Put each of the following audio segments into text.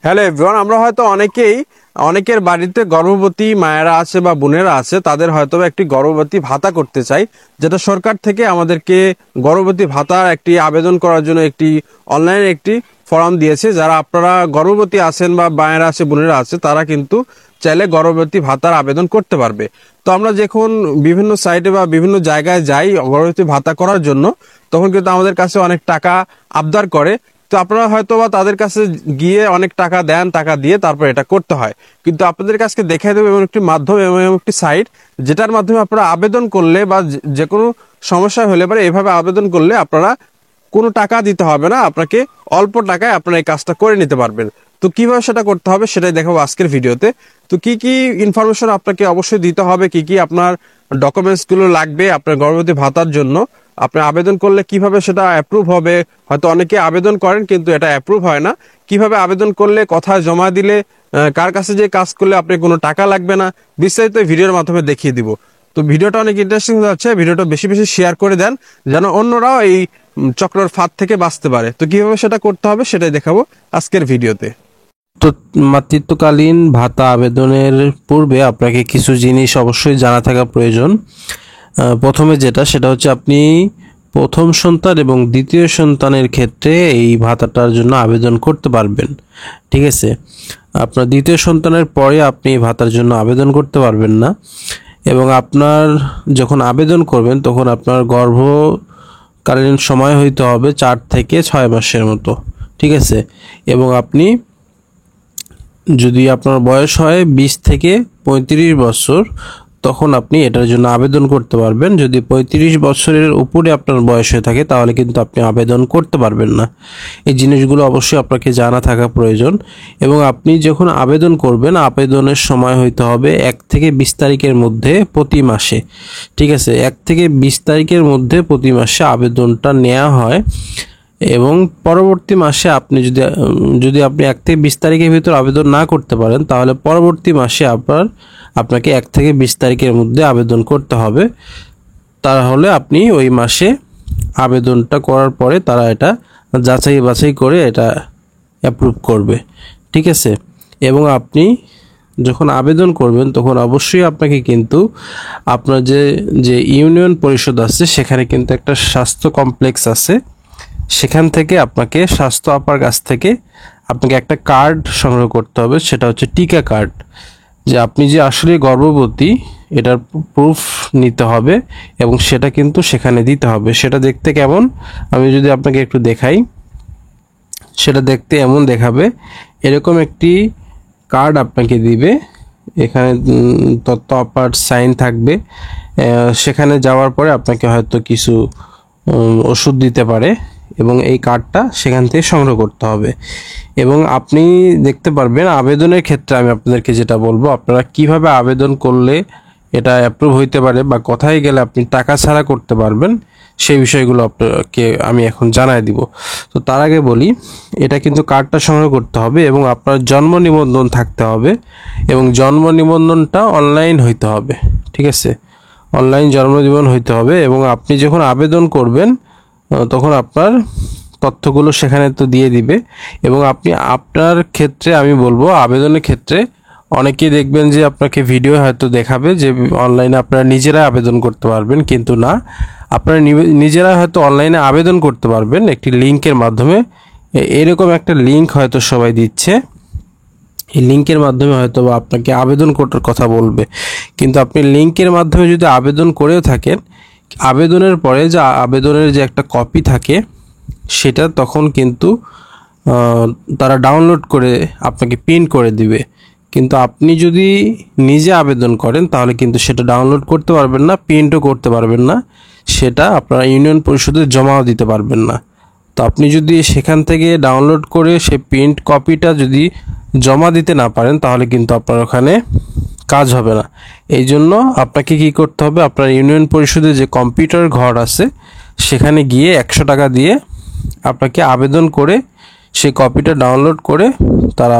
Hello everyone, আমরা হয়তো অনেকের বাড়িতে গর্ভবতী মায়েরা আছে বা বোনেরা আছে, তাদের হয়তো একটি গর্ভবতী ভাতা করতে চাই, যেটা সরকার থেকে আমাদেরকে গর্ভবতী ভাতার একটি আবেদন করার জন্য একটি অনলাইনে একটি ফর্ম দিয়েছে। যারা আপনারা গর্ভবতী আছেন বা মায়েরা আছে বোনেরা আছে, তারা কিন্তু চাইলে গর্ভবতী ভাতার আবেদন করতে পারবে। তো আমরা যখন বিভিন্ন সাইটে বা বিভিন্ন জায়গায় যাই গর্ভবতী ভাতা করার জন্য, তখন কিন্তু আমাদের কাছে অনেক টাকা আবদার করে। তো আপনারা হয়তো বা তাদের কাছে গিয়ে অনেক টাকা দেন, টাকা দিয়ে তারপর এটা করতে হয়। কিন্তু আপনাদের কাছে দেখাই দেবো এমন একটি মাধ্যম এবং এমন একটি সাইট, যেটার মাধ্যমে আপনারা আবেদন করলে বা যে কোনো সমস্যা হলে পারে এভাবে আবেদন করলে আপনারা কোনো টাকা দিতে হবে না, আপনাকে অল্প টাকায় আপনারা এই কাজটা করে নিতে পারবেন। তো কিভাবে সেটা করতে হবে সেটাই দেখাবো আজকের ভিডিওতে। তো কি কি ইনফরমেশন আপনাকে অবশ্যই দিতে হবে, কি কি আপনার ডকুমেন্টস গুলো লাগবে আপনার গর্ভবতী ভাতার জন্য, আপনি আবেদন করলে কিভাবে সেটা অ্যাপ্রুভ হবে। হয়তো অনেকে আবেদন করেন কিন্তু এটা অ্যাপ্রুভ হয় না। কিভাবে আবেদন করলে, কোথায় জমা দিলে, কার কাছে যে কাজ করলে আপনি কোনো টাকা লাগবে না, বিস্তারিত ভিডিওর মাধ্যমে দেখিয়ে দিব। তো ভিডিওটা অনেক ইন্টারেস্টিং হয়ে যাচ্ছে, ভিডিওটা বেশি বেশি শেয়ার করে দেন যেন অন্যরাও এই চক্রের ফাঁদ থেকে বাঁচতে পারে। তো কিভাবে সেটা করতে হবে সেটাই দেখাবো আজকের ভিডিওতে। তো মাতৃত্বকালীন ভাতা আবেদনের পূর্বে আপনাকে কিছু জিনিস অবশ্যই জানা থাকা প্রয়োজন। প্রথমে সেটা হচ্ছে আপনি প্রথম সন্তান এবং দ্বিতীয় সন্তানের ক্ষেত্রে এই ভাতাটার জন্য আবেদন করতে পারবেন। ঠিক আছে, আপনার দ্বিতীয় সন্তানের পরে আপনি এই ভাতার জন্য আবেদন করতে পারবেন না। এবং আপনার যখন আবেদন করবেন তখন আপনার গর্ভকালীন সময় হইতে হবে 4 থেকে 6 মাসের মতো। ঠিক আছে, এবং আপনি যদি আপনার বয়স হয় 20 থেকে 35 বছর, তখন আপনি এটার জন্য আবেদন করতে পারবেন। যদি 35 বছরের উপরে আপনার বয়স হয়ে থাকে তাহলে কিন্তু আপনি আবেদন করতে পারবেন না। এই জিনিসগুলো অবশ্যই আপনাকে জানা থাকা প্রয়োজন। এবং আপনি যখন আবেদন করবেন, আবেদনের সময় হইতে হবে 1 থেকে 20 তারিখের মধ্যে প্রতি মাসে। ঠিক আছে, 1 থেকে 20 তারিখের মধ্যে প্রতি মাসে আবেদনটা নেওয়া হয়। এবং পরবর্তী মাসে আপনি যদি আপনি 1 থেকে 20 তারিখের ভিতর আবেদন না করতে পারেন, তাহলে পরবর্তী মাসে আপনাকে 1 থেকে 20 তারিখের মধ্যে আবেদন করতে হবে। তাহলে আপনি ওই মাসে আবেদনটা করার পরে তারা এটা যাচাই বাছাই করে এটা অ্যাপ্রুভ করবে। ঠিক আছে, এবং আপনি যখন আবেদন করবেন তখন অবশ্যই আপনাকে কিন্তু আপনার যে ইউনিয়ন পরিষদ আছে, সেখানে কিন্তু একটা স্বাস্থ্য কমপ্লেক্স আছে, সেখান থেকে আপনাকে স্বাস্থ্য আপার কাছ থেকে আপনাকে একটা কার্ড সংগ্রহ করতে হবে। সেটা হচ্ছে টিকা কার্ড, যে আপনি যে আসলে গর্ভবতী এটার প্রুফ নিতে হবে এবং সেটা কিন্তু সেখানে দিতে হবে। সেটা দেখতে কেমন আমি যদি আপনাকে একটু দেখাই, সেটা দেখতে এমন দেখাবে। এরকম একটি কার্ড আপনাকে দিবে, এখানে তথ্য আপার সাইন থাকবে। সেখানে যাওয়ার পরে আপনাকে হয়তো কিছু ওষুধ দিতে পারে এবং এই কার্ডটা সেখান থেকে সংগ্রহ করতে হবে। এবং আপনি দেখতে পারবেন আবেদনের ক্ষেত্রে আমি আপনাদেরকে যেটা বলবো, আপনারা কিভাবে আবেদন করলে এটা অ্যাপ্রুভ হইতে পারে বা কোথায় গেলে আপনি টাকা ছাড়া করতে পারবেন, সেই বিষয়গুলো আপনাকে আমি এখন জানাই দিব। তো তার আগে বলি, এটা কিন্তু কার্ডটা সংগ্রহ করতে হবে এবং আপনার জন্ম নিবন্ধন থাকতে হবে এবং জন্ম নিবন্ধনটা অনলাইন হইতে হবে। ঠিক আছে, অনলাইন জন্ম নিবন্ধন হইতে হবে। এবং আপনি যখন আবেদন করবেন তখন আপনার তথ্যগুলো সেখানে তো দিয়ে দিবে। এবং আপনি আপনার ক্ষেত্রে আমি বলবো, আবেদনের ক্ষেত্রে অনেকেই দেখবেন যে আপনাকে ভিডিও হয়তো দেখাবে যে অনলাইনে আপনারা নিজেরাই আবেদন করতে পারবেন, কিন্তু না, আপনারা নিজেরা হয়তো অনলাইনে আবেদন করতে পারবেন একটি লিঙ্কের মাধ্যমে। এরকম একটা লিঙ্ক হয়তো সবাই দিচ্ছে, এই লিঙ্কের মাধ্যমে হয়তো বা আপনাকে আবেদন করার কথা বলবে। কিন্তু আপনি লিঙ্কের মাধ্যমে যদি আবেদন করেও থাকেন, আবেদনের পরে যে আবেদনের যে একটা কপি থাকে সেটা তখন কিন্তু তারা ডাউনলোড করে আপনাকে প্রিন্ট করে দিবে। কিন্তু আপনি যদি নিজে আবেদন করেন তাহলে কিন্তু সেটা ডাউনলোড করতে পারবেন না, প্রিন্টও করতে পারবেন না, সেটা আপনারা ইউনিয়ন পরিষদে জমাও দিতে পারবেন না। তো আপনি যদি সেখান থেকে ডাউনলোড করে সেই প্রিন্ট কপিটা যদি জমা দিতে না পারেন তাহলে কিন্তু আপনার ওখানে কাজ হবে না। এই জন্য আপনাকে কি করতে হবে, আপনার ইউনিয়ন পরিষদে যে কম্পিউটার ঘর আছে সেখানে গিয়ে 100 টাকা দিয়ে আপনাকে আবেদন করে সেই কপিটা ডাউনলোড করে তারা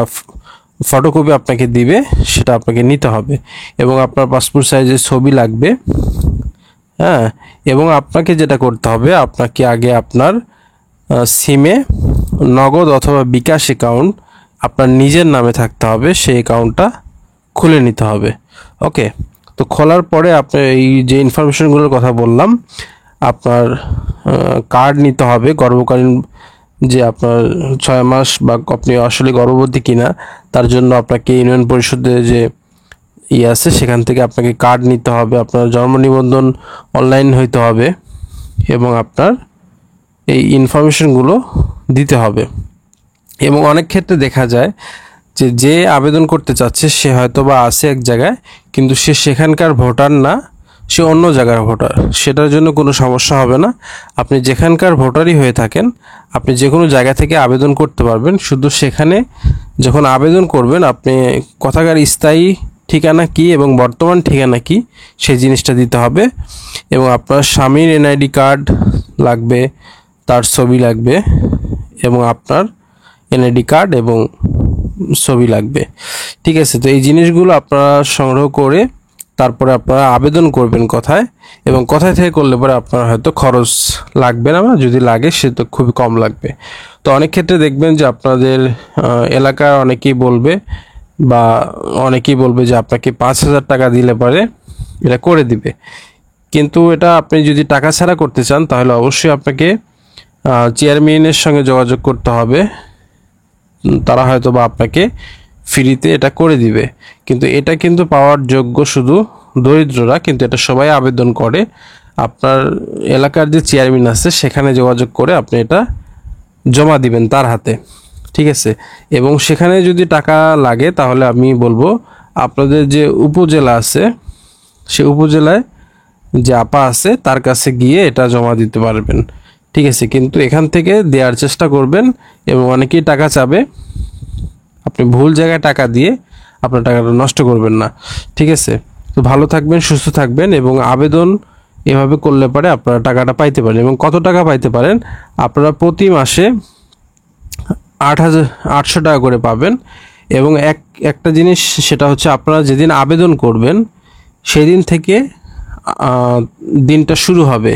ফটোকপি আপনাকে দিবে, সেটা আপনাকে নিতে হবে। এবং আপনার পাসপোর্ট সাইজের ছবি লাগবে। হ্যাঁ, এবং আপনাকে যেটা করতে হবে, আপনাকে আগে আপনার সিমে নগদ অথবা বিকাশ অ্যাকাউন্ট আপনার নিজের নামে থাকতে হবে, সেই অ্যাকাউন্টটা খুলে নিতে হবে। ওকে, তো খোলার পরে আপনার এই যে ইনফরমেশনগুলোর কথা বললাম, আপনার কার্ড নিতে হবে গর্ভকালীন, যে আপনার 6 মাস বা আপনি আসলে গর্ভবতী কিনা তার জন্য আপনাকে ইউনিয়ন পরিষদে যে আছে সেখান থেকে আপনাকে কার্ড নিতে হবে, আপনার জন্ম নিবন্ধন অনলাইন হইতে হবে এবং আপনার এই ইনফরমেশনগুলো দিতে হবে। এবং অনেক ক্ষেত্রে দেখা যায় যে আবেদন করতে চাচ্ছে সে হয়তো বা আছে এক জায়গায়, কিন্তু সে সেখানকার ভোটার না, সে অন্য জায়গার ভোটার। সেটার জন্য কোনো সমস্যা হবে না। আপনি যেখানকার ভোটারই হয়ে থাকেন, আপনি যে কোনো জায়গা থেকে আবেদন করতে পারবেন। শুধু সেখানে যখন আবেদন করবেন, আপনি কোথাকার স্থায়ী ঠিকানা কি এবং বর্তমান ঠিকানা কি সেই জিনিসটা দিতে হবে। এবং আপনার স্বামীর এনআইডি কার্ড লাগবে, তার ছবি লাগবে, এবং আপনার এনআইডি কার্ড এবং ছবি লাগবে। ঠিক আছে, তো এই জিনিসগুলো আপনারা সংগ্রহ করে তারপরে আপনারা আবেদন করবেন কোথায়, এবং কোথায় থেকে করলে পরে আপনার হয়তো খরচ লাগবে না, যদি লাগে সে তো খুবই কম লাগবে। তো অনেক ক্ষেত্রে দেখবেন যে আপনাদের এলাকার অনেকেই বলবে যে আপনাকে 5,000 টাকা দিলে পরে এটা করে দিবে। কিন্তু এটা আপনি যদি টাকা ছাড়া করতে চান তাহলে অবশ্যই আপনাকে চেয়ারম্যানের সঙ্গে যোগাযোগ করতে হবে। তারা হয়তো বা আপনাকে ফ্রিতে এটা করে দিবে। কিন্তু এটা কিন্তু পাওয়ার যোগ্য শুধু দরিদ্ররা, কিন্তু এটা সবাই আবেদন করে। আপনার এলাকার যে চেয়ারম্যান আছে সেখানে যোগাযোগ করে আপনি এটা জমা দিবেন তার হাতে। ঠিক আছে, এবং সেখানে যদি টাকা লাগে তাহলে আমি বলবো আপনাদের যে উপজেলা আছে সে উপজেলায় যে আপা আছে তার কাছে গিয়ে এটা জমা দিতে পারবেন। ঠিক আছে, কিন্তু এখান থেকে দেওয়ার চেষ্টা করবেন। এবং অনেকেই টাকা চাবে, আপনি ভুল জায়গায় টাকা দিয়ে আপনার টাকাটা নষ্ট করবেন না। ঠিক আছে, তো ভালো থাকবেন, সুস্থ থাকবেন, এবং আবেদন এভাবে করলে পরে আপনারা টাকাটা পাইতে পারেন। এবং কত টাকা পাইতে পারেন, আপনারা প্রতি মাসে 8,800 টাকা করে পাবেন। এবং একটা জিনিস, সেটা হচ্ছে আপনারা যেদিন আবেদন করবেন সেদিন থেকে দিনটা শুরু হবে।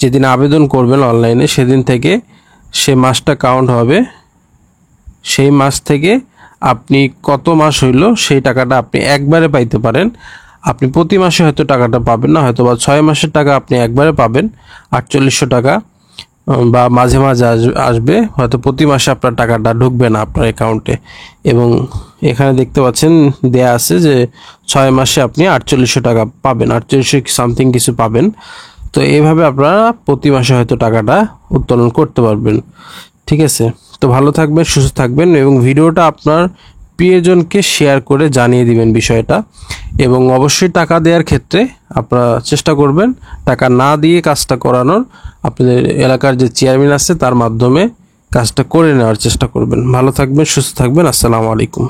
যেদিন আবেদন করবেন অনলাইনে সেদিন থেকে সে মাসটা কাউন্ট হবে। সেই মাস থেকে আপনি কত মাস হইল সেই টাকাটা আপনি একবারে পাইতে পারেন। আপনি প্রতি মাসে হয়তো টাকাটা পাবেন না, হয়তো বা 6 মাসের টাকা আপনি একবারে পাবেন 4800 টাকা, বা মাঝে মাঝে আসবে, হয়তো প্রতি মাসে আপনার টাকাটা ঢুকবে না আপনার অ্যাকাউন্টে। এবং এখানে দেখতে পাচ্ছেন দেয়া আছে যে 6 মাসে আপনি 4800 টাকা পাবেন, 4800 সামথিং কিছু পাবেন। তো এইভাবে আপনারা প্রতি মাসে হয়তো টাকাটা উত্তোলন করতে পারবেন। ঠিক আছে, তো ভালো থাকবেন, সুস্থ থাকবেন, এবং ভিডিওটা আপনার প্রিয়জনকে শেয়ার করে জানিয়ে দিবেন বিষয়টা। এবং অবশ্যই টাকা দেওয়ার ক্ষেত্রে আপনারা চেষ্টা করবেন টাকা না দিয়ে কাজটা করানোর। আপনাদের এলাকার যে চেয়ারম্যান আছে তার মাধ্যমে কাজটা করে নেওয়ার চেষ্টা করবেন। ভালো থাকবেন, সুস্থ থাকবেন। আসসালামু আলাইকুম।